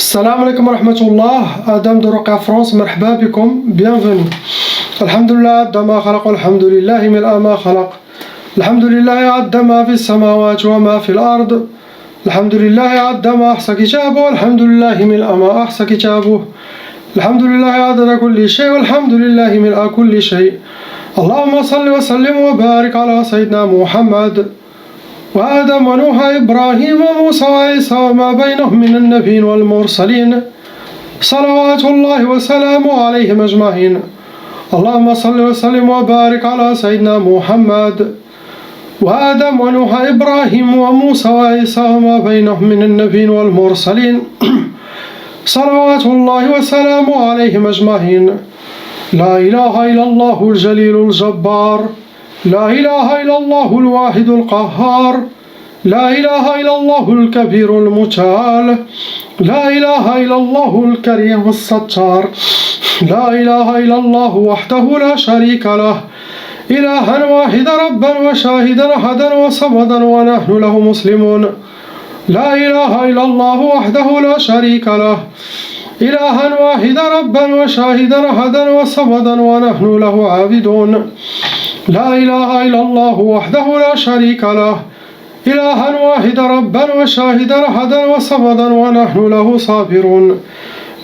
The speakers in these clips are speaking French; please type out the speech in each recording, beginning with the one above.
Salam alaikum wa rahmatullah, Adam de Roca France, marhaba bikum, bienvenue. Alhamdulillah, dama khalaq, alhamdulillahi mil'a ma khalaq. Alhamdulillahi adda ma fi samawati wa ma fi al-ard. Alhamdulillahi adda ma ahsa kitabuh, alhamdulillahi mil'a ma ahsa kitabuh. Alhamdulillahi adda kulli shay, walhamdulillahi mil'a kulli shay. Allahumma salli wa sallim wa barik ala sayyidina Muhammad. وآدم ونوح إبراهيم وموسى وعيسى وما بينهم من النبيين والمرسلين صلوات الله وسلامه عليهم أجمعين. اللهم صل وسلم وبارك على سيدنا محمد وآدم ونوح إبراهيم وموسى وعيسى وما بينهم من النبيين والمرسلين صلوات الله وسلامه عليهم أجمعين. لا إله إلا الله الجليل الجبار، لا إله إلا الله الواحد القهار، لا إله إلا الله الكبير المتعال، لا إله إلا الله الكريم الستار، لا إله إلا الله وحده لا شريك له، إلها واحدا ربا وشاهدا أحدا وصمدا ونحن له مسلمون. لا إله إلا الله وحده لا شريك له، إلها واحدا ربا وشاهدا أحدا وصمدا ونحن له عابدون. لا إله إلا الله وحده لا شريك له، إلها واحدا ربا وشاهدا أحدا وصمدا ونحن له صابرون.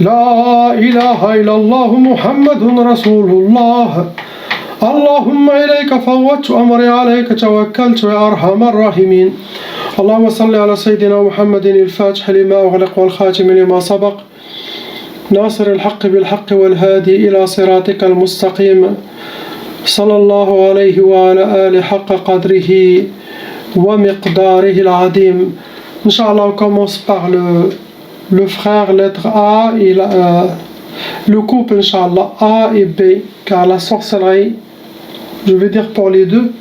لا إله إلا الله محمد رسول الله. اللهم إليك فوضت أمري عليك توكلت يا أرحم الراحمين. اللهم صل على سيدنا محمد الفاتح لما أغلق والخاتم لما سبق ناصر الحق بالحق والهادي إلى صراطك المستقيم صلى الله عليه وعلى آله حق قدره ومقداره العظيم. Inch'Allah, on commence par le frère, lettre A, et le couple, Inch'Allah, A et B, car la sorcellerie, je vais dire pour les deux,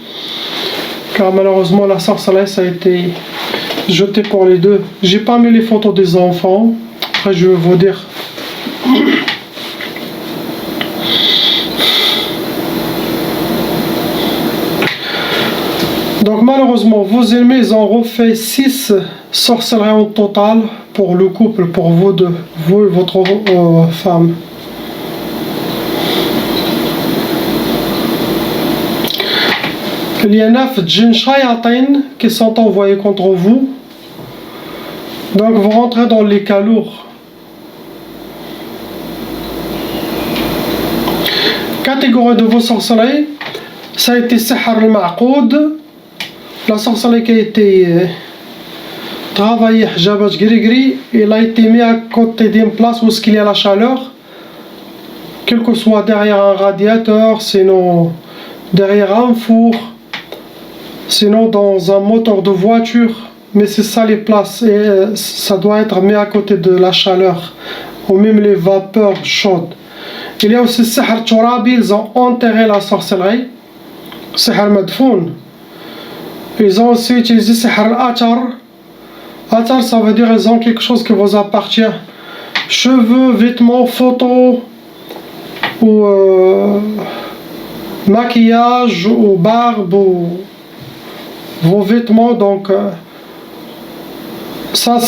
car malheureusement la sorcellerie ça a été jeté pour les deux. J'ai pas mis les photos des enfants, après je vais vous dire. Donc malheureusement, vos ennemis ils ont refait 6 sorcelleries en total pour le couple, pour vous deux, vous et votre femme. Il y a 9 djinns shayatin qui sont envoyés contre vous. Donc vous rentrez dans les cas lourds. Catégorie de vos sorcelleries, ça a été Sihr al-Ma'qoud, la sorcellerie qui a été travaillée, Jabat Gris, il a été mis à côté d'une place où il y a la chaleur, quel que soit derrière un radiateur, sinon derrière un four, sinon dans un moteur de voiture, mais c'est ça les places, et ça doit être mis à côté de la chaleur, ou même les vapeurs chaudes. Il y a aussi Sihr Turabi, ils ont enterré la sorcellerie, Sihr Madfoun. Ils ont aussi utilisé Sihr al-Atar. Atar, ça veut dire ils ont quelque chose qui vous appartient. Cheveux, vêtements, photos, ou maquillage, ou barbe, ou vos vêtements. Donc, ça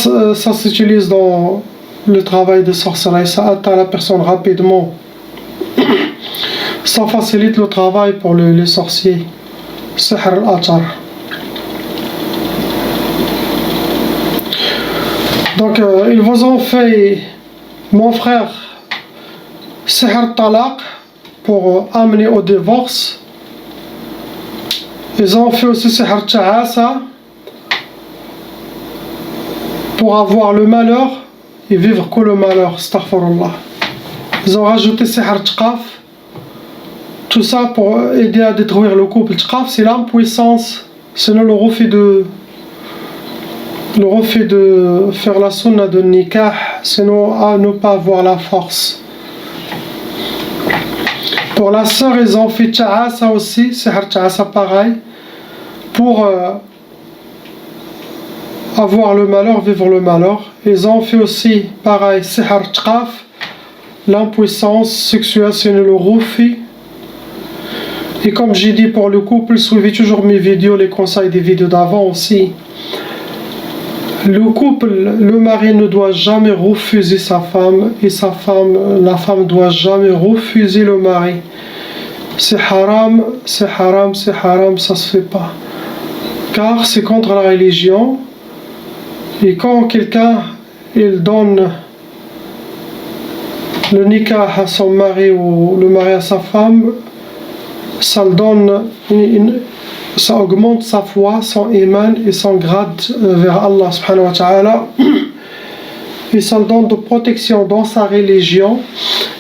s'utilise dans le travail de sorcellerie. Ça atteint la personne rapidement. Ça facilite le travail pour les sorciers. Sihr al-Atar. Donc ils vous ont fait, mon frère, Sihr Talaq pour amener au divorce. Ils ont fait aussi Sihr Ta'asa pour avoir le malheur et vivre que le malheur. Astaghfirullah. Ils ont rajouté Sihr Tqaf. Tout ça pour aider à détruire le couple. Tqaf, c'est l'impuissance, sinon le refus de faire la sunna de nikah, sinon à ne pas avoir la force. Pour la sœur, ils ont fait Ta'asa aussi, Sihr Ta'asa pareil, pour avoir le malheur, vivre le malheur. Ils ont fait aussi pareil, Sihr Tqaf, l'impuissance sexuelle, sinon le refus. Et comme j'ai dit pour le couple, suivez toujours mes vidéos, les conseils des vidéos d'avant aussi. Le couple, le mari ne doit jamais refuser sa femme et la femme ne doit jamais refuser le mari. C'est haram, c'est haram, c'est haram, ça se fait pas. Car c'est contre la religion. Et quand quelqu'un il donne le nikah à son mari ou le mari à sa femme, ça le donne ça augmente sa foi, son iman et son grade vers Allah subhanahu wa ta'ala. Et ça le donne de protection dans sa religion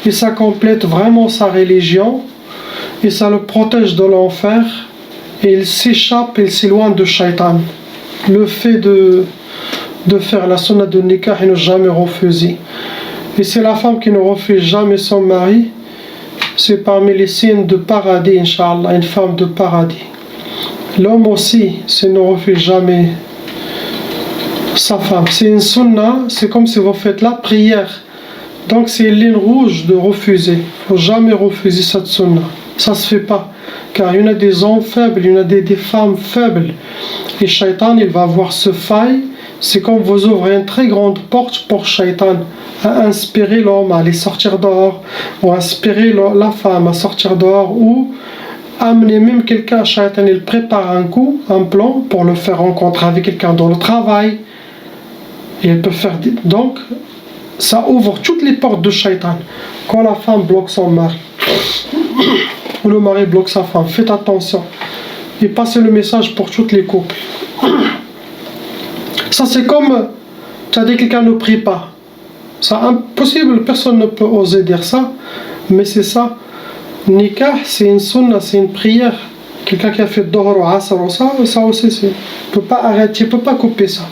et ça complète vraiment sa religion et ça le protège de l'enfer et il s'échappe, il s'éloigne de shaitan. Le fait de faire la sunna de nikah et ne jamais refuser. Et c'est la femme qui ne refuse jamais son mari, c'est parmi les signes de paradis, Inch'Allah, une femme de paradis. L'homme aussi, s'il ne refuse jamais sa femme. C'est une sunna, c'est comme si vous faites la prière. Donc c'est une ligne rouge de refuser. Il ne faut jamais refuser cette sunna. Ça ne se fait pas. Car il y en a des hommes faibles, il y en a des femmes faibles. Et Shaitan, il va avoir ce faille. C'est comme vous ouvrez une très grande porte pour Shaitan à inspirer l'homme à aller sortir dehors, ou inspirer la femme à sortir dehors, ou amener même quelqu'un, Shaitan, il prépare un coup, un plan pour le faire rencontrer avec quelqu'un dans le travail. Et il peut faire. Donc, ça ouvre toutes les portes de Shaitan. Quand la femme bloque son mari, ou le mari bloque sa femme, faites attention. Et passez le message pour tous les couples. Ça, c'est comme tu as dit quelqu'un ne prie pas. C'est impossible, personne ne peut oser dire ça. Mais c'est ça. Nikah, c'est une sunna, c'est une prière. Quelqu'un qui a fait Dohr ou Asr ou ça aussi, tu ne peux pas arrêter, tu ne peux pas couper ça.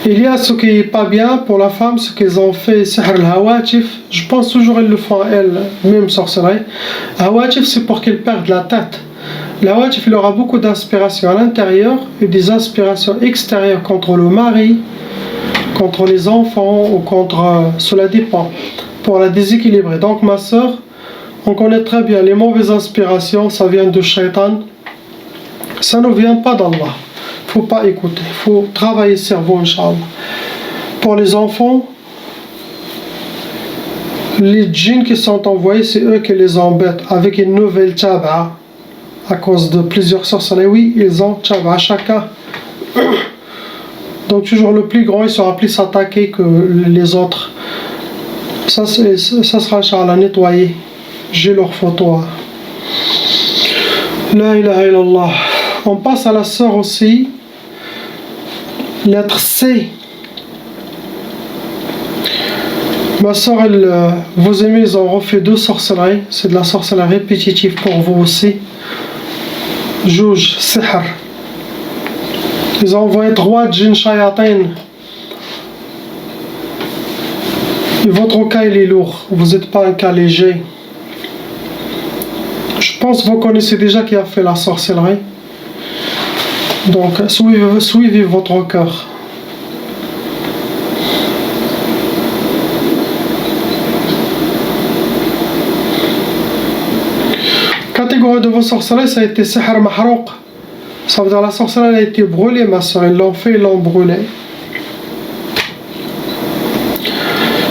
Il y a ce qui n'est pas bien pour la femme, ce qu'ils ont fait, sihr al-hawatif. Je pense toujours qu'ils le font à elle, même sorcellerie. Hawatif, c'est pour qu'ils perdent la tête. L'hawatif, il aura beaucoup d'inspiration à l'intérieur et des inspirations extérieures contre le mari, contre les enfants ou contre. Cela dépend. Pour la déséquilibrer. Donc, ma soeur, on connaît très bien les mauvaises inspirations, ça vient de Shaitan. Ça ne vient pas d'Allah. Il ne faut pas écouter, il faut travailler le cerveau, Inch'Allah. Pour les enfants, les djinns qui sont envoyés, c'est eux qui les embêtent avec une nouvelle taba. À cause de plusieurs sorcelleries, oui, ils ont taba chacun. Donc toujours le plus grand, il sera plus attaqué que les autres. Ça sera, Inch'Allah, nettoyé. J'ai leur photo. La ilaha illallah. On passe à la sœur aussi. Lettre C. Ma soeur, vos amis, ils ont refait 2 sorcelleries. C'est de la sorcellerie répétitive pour vous aussi. Jouj, sihr. Ils ont envoyé 3 djinns shayatin. Et votre cas, il est lourd. Vous n'êtes pas un cas léger. Je pense que vous connaissez déjà qui a fait la sorcellerie. Donc, suivez votre cœur. Catégorie de vos sorcelleries, ça a été sihr mahrouq. Ça veut dire la sorcellerie a été brûlée, ma soeur. Ils l'ont fait, ils l'ont brûlée.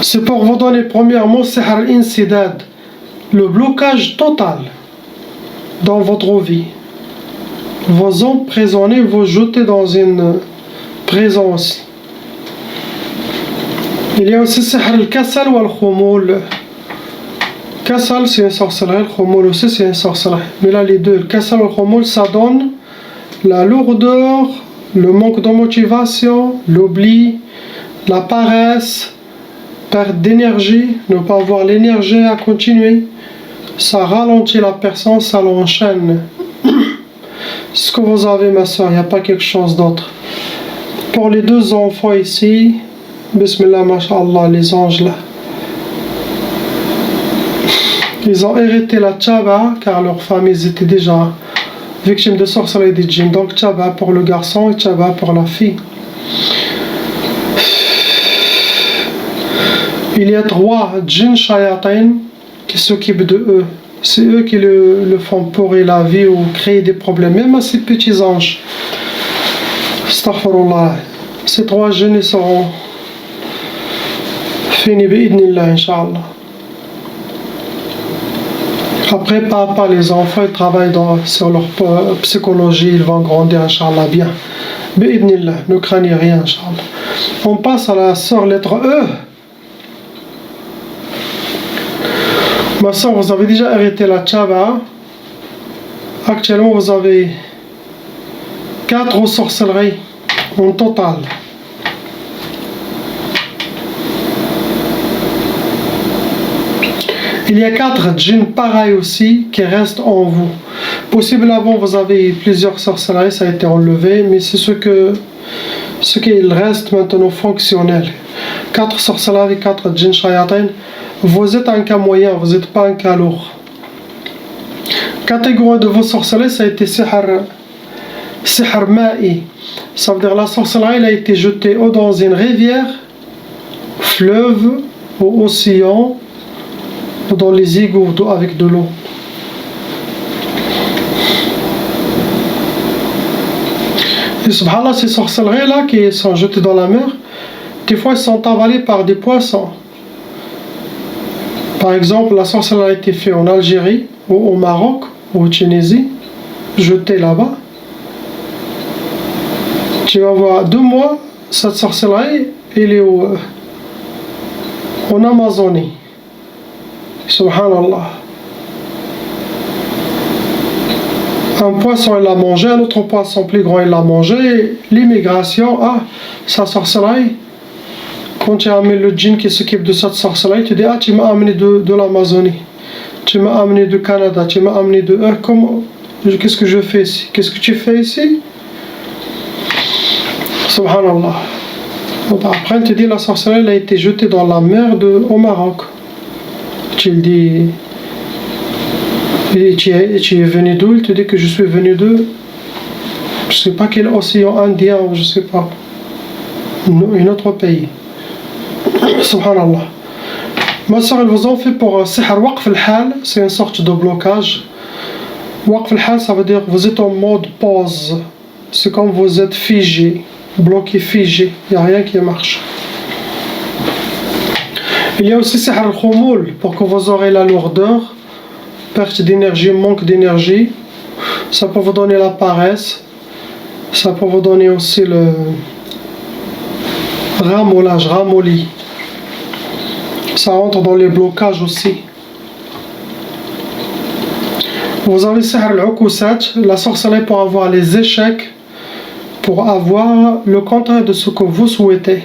C'est pour vous donner premièrement sihr insidad, le blocage total dans votre vie. Vous emprisonnez, vous jetez dans une présence. Il y a aussi sihr al-kasal ou al-khumul. Kasal, c'est une sorcellerie, le khumul aussi, c'est une sorcellerie. Mais là, les deux, le kasal et le khumul, ça donne la lourdeur, le manque de motivation, l'oubli, la paresse, perte d'énergie, ne pas avoir l'énergie à continuer. Ça ralentit la personne, ça l'enchaîne. Ce que vous avez, ma soeur, il n'y a pas quelque chose d'autre. Pour les 2 enfants ici, Bismillah, masha'Allah, les anges là. Ils ont hérité la tchaba, car leurs familles étaient déjà victimes de sorcellerie des djinns. Donc tchaba pour le garçon et tchaba pour la fille. Il y a 3 djinns shayatin qui s'occupent de eux. c'est eux qui le font pourrir la vie ou créer des problèmes, même à ces petits anges. Astaghfirullah. Ces 3 jeunes seront finis bi'idnillah, Inch'Allah. Après, pas les enfants, ils travaillent sur leur psychologie, ils vont grandir, Inch'Allah, bien. Bi'idnillah, ne craignez rien, Inch'Allah. On passe à la sœur lettre E. Ma sœur, vous avez déjà arrêté la tchaba. Actuellement, vous avez 4 sorcelleries en total. Il y a 4 djinns pareils aussi qui restent en vous. Possiblement vous avez plusieurs sorcelleries, ça a été enlevé, mais c'est ce qu'il reste maintenant fonctionnel. 4 sorcelleries, 4 djinns shayatin. Vous êtes un cas moyen, vous n'êtes pas un cas lourd. Catégorie de vos sorcelleries, ça a été sihr ma'i. Ça veut dire la sorcellerie elle a été jetée ou dans une rivière, fleuve ou océan, ou dans les égouts avec de l'eau. Et subhanallah, ces sorcelleries là qui sont jetées dans la mer, des fois elles sont avalées par des poissons. Par exemple, la sorcellerie a été faite en Algérie, ou au Maroc, ou en Tunisie, jetée là-bas. Tu vas voir 2 mois, cette sorcellerie, elle est en Amazonie. Subhanallah. Un poisson il l'a mangé, un autre poisson plus grand il l'a mangé. L'immigration, sa sorcellerie. Quand tu amènes le djinn qui s'occupe de cette sorcellerie, tu dis tu m'as amené de l'Amazonie, tu m'as amené du Canada, tu m'as amené de comment, qu'est-ce que je fais ici, qu'est-ce que tu fais ici? Subhanallah. Après, tu dis la sorcellerie elle a été jetée dans la mer au Maroc. Tu le dis, et tu es venu d'où? Il te dit que je suis venu de, je sais pas quel océan Indien, ou je sais pas, un autre pays. Subhanallah. Ma soeur, ils vous ont fait pour sihr waqf al-hal, c'est une sorte de blocage. Waqf al-hal, ça veut dire vous êtes en mode pause. C'est comme vous êtes figé, bloqué, figé. Il n'y a rien qui marche. Il y a aussi sihr al-khumul, pour que vous aurez la lourdeur, perte d'énergie, manque d'énergie. Ça peut vous donner la paresse. Ça peut vous donner aussi le ramollage, ramolli. Ça rentre dans les blocages aussi. Vous avez sihr al-ukusat, la sorcellerie pour avoir les échecs, pour avoir le contraire de ce que vous souhaitez.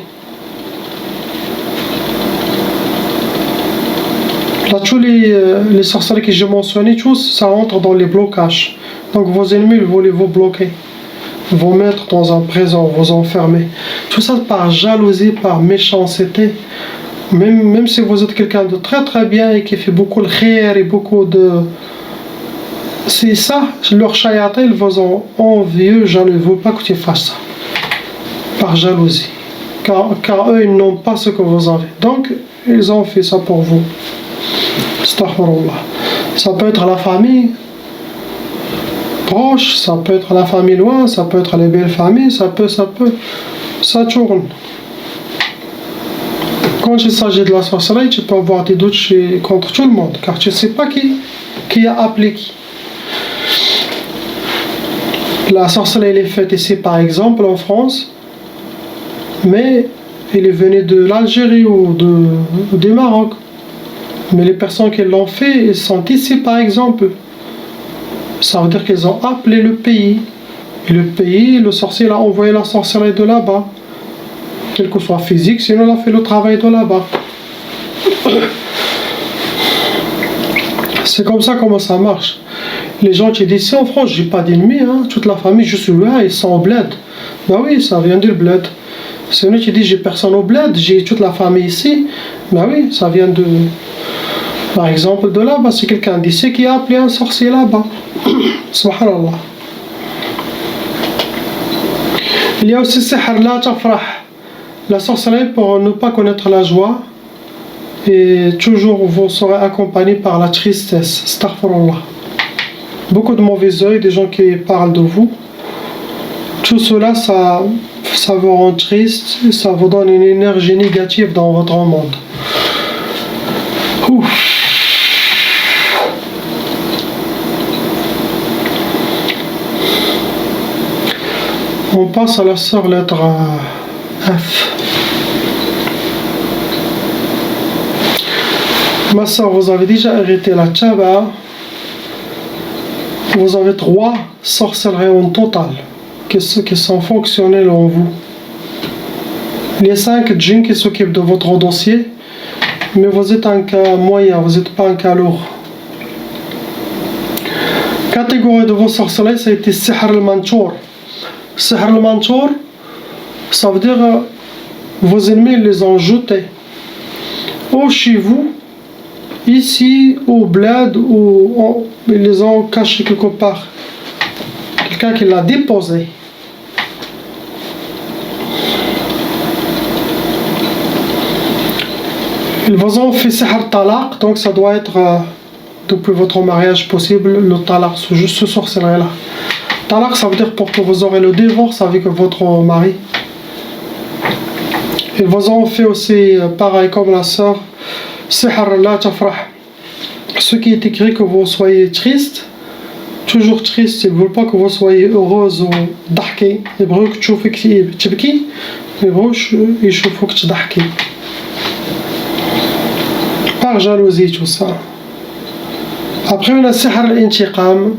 Là, tous les sorcelleries que j'ai mentionnées, tous, ça rentre dans les blocages. Donc vos ennemis veulent vous bloquer, vous mettre dans un prison, vous enfermer. Tout ça par jalousie, par méchanceté. Même si vous êtes quelqu'un de très très bien et qui fait beaucoup de khir et beaucoup de... C'est ça, leurs shayatin, ils vous ont envieux, je ne veux pas que tu fasses ça. Par jalousie. Car eux, ils n'ont pas ce que vous avez. Donc, ils ont fait ça pour vous. Astaghfirullah. Ça peut être la famille proche, ça peut être la famille loin, ça peut être les belles familles, ça tourne. Quand il s'agit de la sorcellerie, tu peux avoir des doutes contre tout le monde, car tu ne sais pas qui a appelé qui. La sorcellerie elle est faite ici par exemple en France, mais elle est venue de l'Algérie ou du Maroc. Mais les personnes qui l'ont fait, elles sont ici par exemple. Ça veut dire qu'ils ont appelé le pays. Et le pays, le sorcier a envoyé la sorcellerie de là-bas. Quel que soit physique, sinon il a fait le travail de là-bas. C'est comme ça comment ça marche. Les gens qui disent, en France, j'ai pas d'ennemis, toute la famille, je suis là, ils sont au bled. Ben oui, ça vient du bled. C'est nous qui disent, j'ai personne au bled, j'ai toute la famille ici. Ben oui, ça vient de... Par exemple, de là-bas, c'est quelqu'un d'ici qui a appelé un sorcier là-bas. Subhanallah. Il y a aussi sihr la tafrah. La sorcellerie pour ne pas connaître la joie et toujours vous serez accompagné par la tristesse. Astaghfirullah. Beaucoup de mauvais œil, des gens qui parlent de vous. Tout cela, ça vous rend triste, ça vous donne une énergie négative dans votre monde. Ouf. On passe à la sœur lettre F. Ma sœur, vous avez déjà arrêté la tchaba. Vous avez 3 sorcelleries en total qui sont fonctionnelles en vous. Les 5 djinns qui s'occupent de votre dossier, mais vous êtes un cas moyen, vous n'êtes pas un cas lourd. Catégorie de vos sorcelleries, ça a été Sihr al-Manchour. Sihr al-Manchour, ça veut dire vos ennemis les ont jetés. Ou chez vous, ici, au bled, ou ils les ont cachés quelque part. Quelqu'un qui l'a déposé. Ils vous ont fait sihr talaq, donc ça doit être depuis votre mariage possible, le talaq, ce sorcellerie-là. Talaq, ça veut dire pour que vous aurez le divorce avec votre mari. Ils vous ont fait aussi pareil comme la sœur, sihr la tafrah. Ce qui est écrit que vous soyez triste, toujours triste, ils ne veulent pas que vous soyez heureuse ou ضحكي. Ils veulent que tu تبكي, ils veulent يشوفوك تضحكي. Par jalousie, tout ça. Après, on a sihr al-intiqam.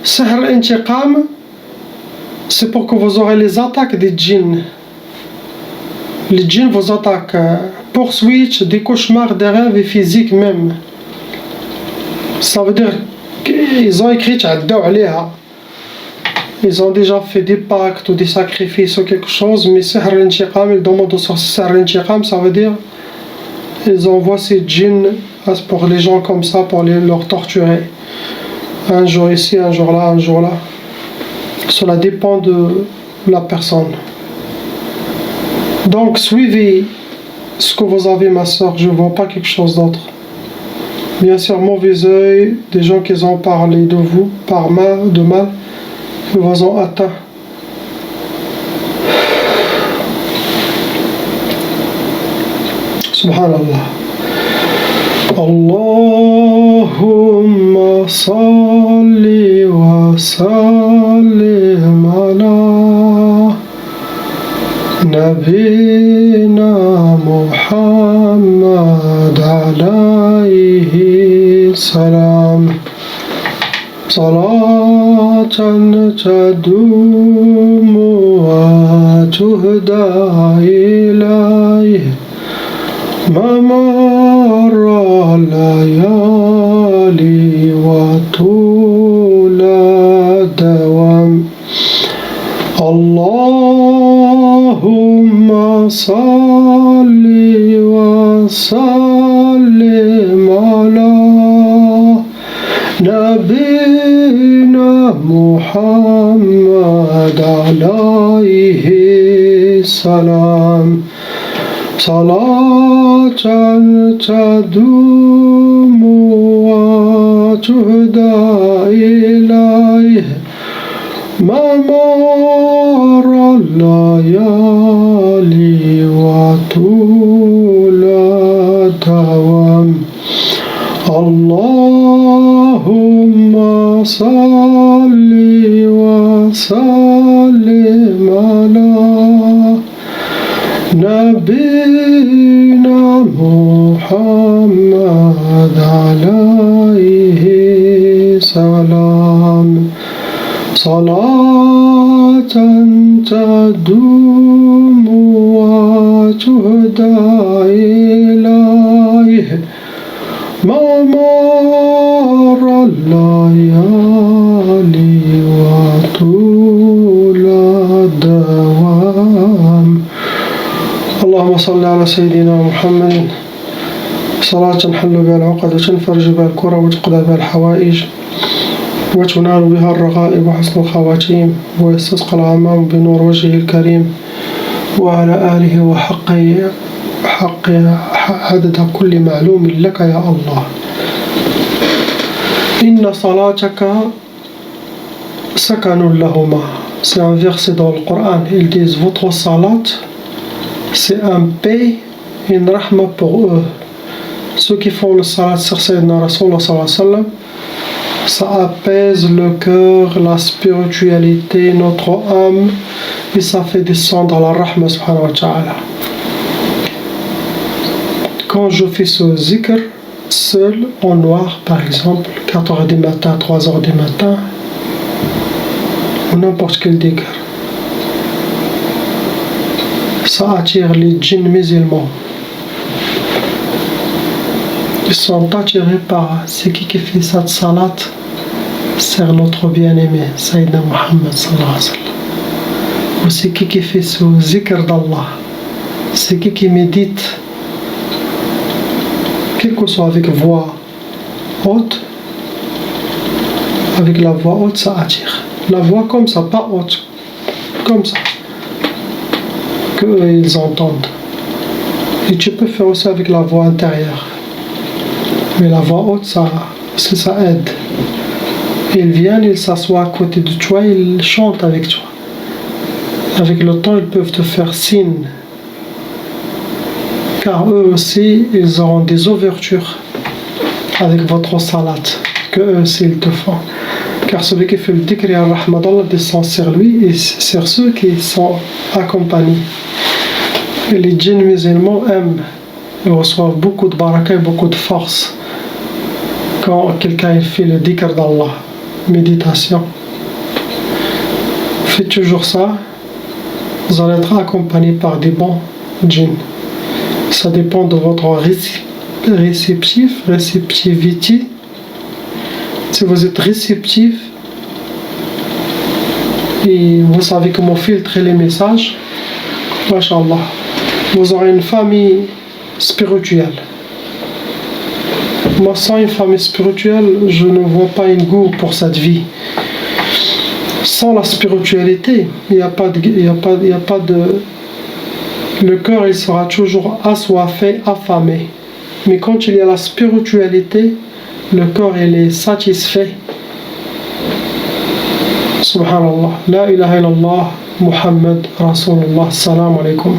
Sihr al-intiqam, c'est pour que vous aurez les attaques des djinns. Les djinns vous attaquent, poursuite, des cauchemars, des rêves physiques même. Ça veut dire qu'ils ont écrit ils ont déjà fait des pactes ou des sacrifices ou quelque chose, mais sihr al-intiqam, ils demandent au sorcier sihr al-intiqam, ça veut dire ils envoient ces djinns pour les gens comme ça, pour leur torturer. Un jour ici, un jour là, un jour là. Cela dépend de la personne. Donc suivez ce que vous avez, ma soeur, je ne vois pas quelque chose d'autre. Bien sûr, mauvais œil, des gens qui ont parlé de vous par mal, ils vous ont atteint. Subhanallah. Allahumma salli wa sallim ala Nabina Muhammad alayhi salam. Salatan tadumu wa tuhda ilayhi ممر الليالي وطول الدوام. اللهم صل وسلم على نبينا محمد عليه السلام. صلاة تدوم وتهدى إليه ممر الليالي وطول الدوام. اللهم صل وسلم على نبينا محمد عليه السلام. صلاة تدوم وتهدى إليه ممر الليالي وطول الدوام. اللهم صل على سيدنا محمد صلاة تنحل بها العقد وتنفرج بها الكرب وتقضى بها الحوائج وتنال بها الرغائب وحسن الخواتيم ويستسقى الغمام بنور وجهه الكريم وعلى آله وحق حق عدد كل معلوم لك يا الله إن صلاتك سكن لهما. C'est un verset dans le Coran. Ils disent votre salat c'est un paix, une rahma pour eux. Ceux qui font le salat sur Sayyidina Rasulullah sallallahu alayhi wa sallam, ça apaise le cœur, la spiritualité, notre âme, et ça fait descendre la rahma subhanahu wa ta'ala. Quand je fais ce zikr seul, en noir par exemple, 4h du matin, 3h du matin, ou n'importe quel dhikr, ça attire les djinns musulmans. Ils sont attirés par ce qui fait cette salat sur notre bien-aimé Sayyidina Muhammad sallallahu alayhi wa sallam. Ou c'est qui fait ce zikr d'Allah, c'est qui médite, quel que soit avec voix haute, avec la voix haute ça attire. La voix comme ça, pas haute, comme ça, qu'ils entendent. Et tu peux faire aussi avec la voix intérieure. Mais la voix haute, ça aide. Ils viennent, ils s'assoient à côté de toi, ils chantent avec toi. Avec le temps, ils peuvent te faire signe. Car eux aussi, ils auront des ouvertures avec votre salat, que eux aussi ils te font. Car celui qui fait le dhikr, et la rahma d'Allah descend sur lui et sur ceux qui sont accompagnés. Et les djinns musulmans aiment, ils reçoivent beaucoup de baraka et beaucoup de force quand quelqu'un fait le dhikr d'Allah, méditation. Faites toujours ça, vous allez être accompagné par des bons djinns. Ça dépend de votre réceptivité. Si vous êtes réceptif et vous savez comment filtrer les messages, Masha'Allah, vous aurez une famille spirituelle. Moi, sans une famille spirituelle, je ne vois pas un goût pour cette vie. Sans la spiritualité, il n'y a pas de... Le cœur, il sera toujours assoiffé, affamé. Mais quand il y a la spiritualité, le corps, il est satisfait. Subhanallah. La ilaha illallah, Muhammad Rasulullah. Salam alaikum.